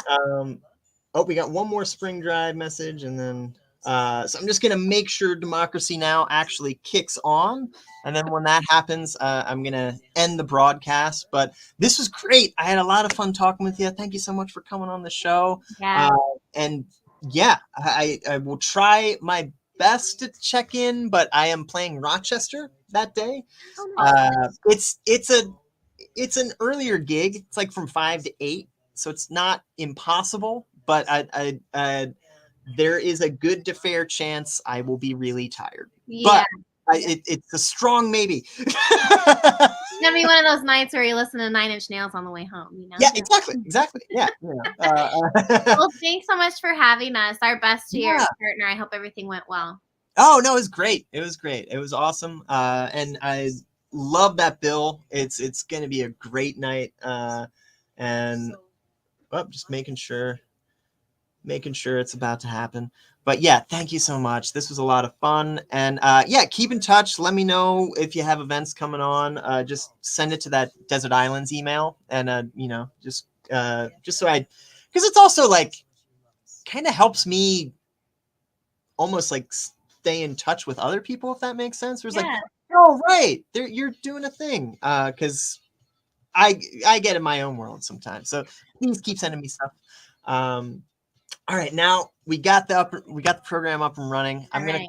We got one more spring drive message, and then So I'm just going to make sure Democracy Now! Actually kicks on. And then when that happens, I'm going to end the broadcast. But this was great. I had a lot of fun talking with you. Thank you so much for coming on the show. Yeah. And yeah, I will try my best to check in, but I am playing Rochester that day. It's an earlier gig. It's like from 5 to 8, so it's not impossible, but there is a good to fair chance I will be really tired. Yeah. But it's a strong maybe. It's gonna be one of those nights where you listen to Nine Inch Nails on the way home, you know? Yeah, exactly. Yeah. Well, thanks so much for having us. Our best to your Yeah. partner. I hope everything went well. Oh no, it was great. It was awesome. And I love that bill. It's going to be a great night. And just making sure it's about to happen. But yeah, thank you so much. This was a lot of fun. And yeah, keep in touch. Let me know if you have events coming on. Just send it to that Desert Islands email, and just so because it's also like kind of helps me almost like stay in touch with other people, if that makes sense. There's like, oh right, you're doing a thing, because I get in my own world sometimes. So please keep sending me stuff. All right, now we got the program up and running. I'm gonna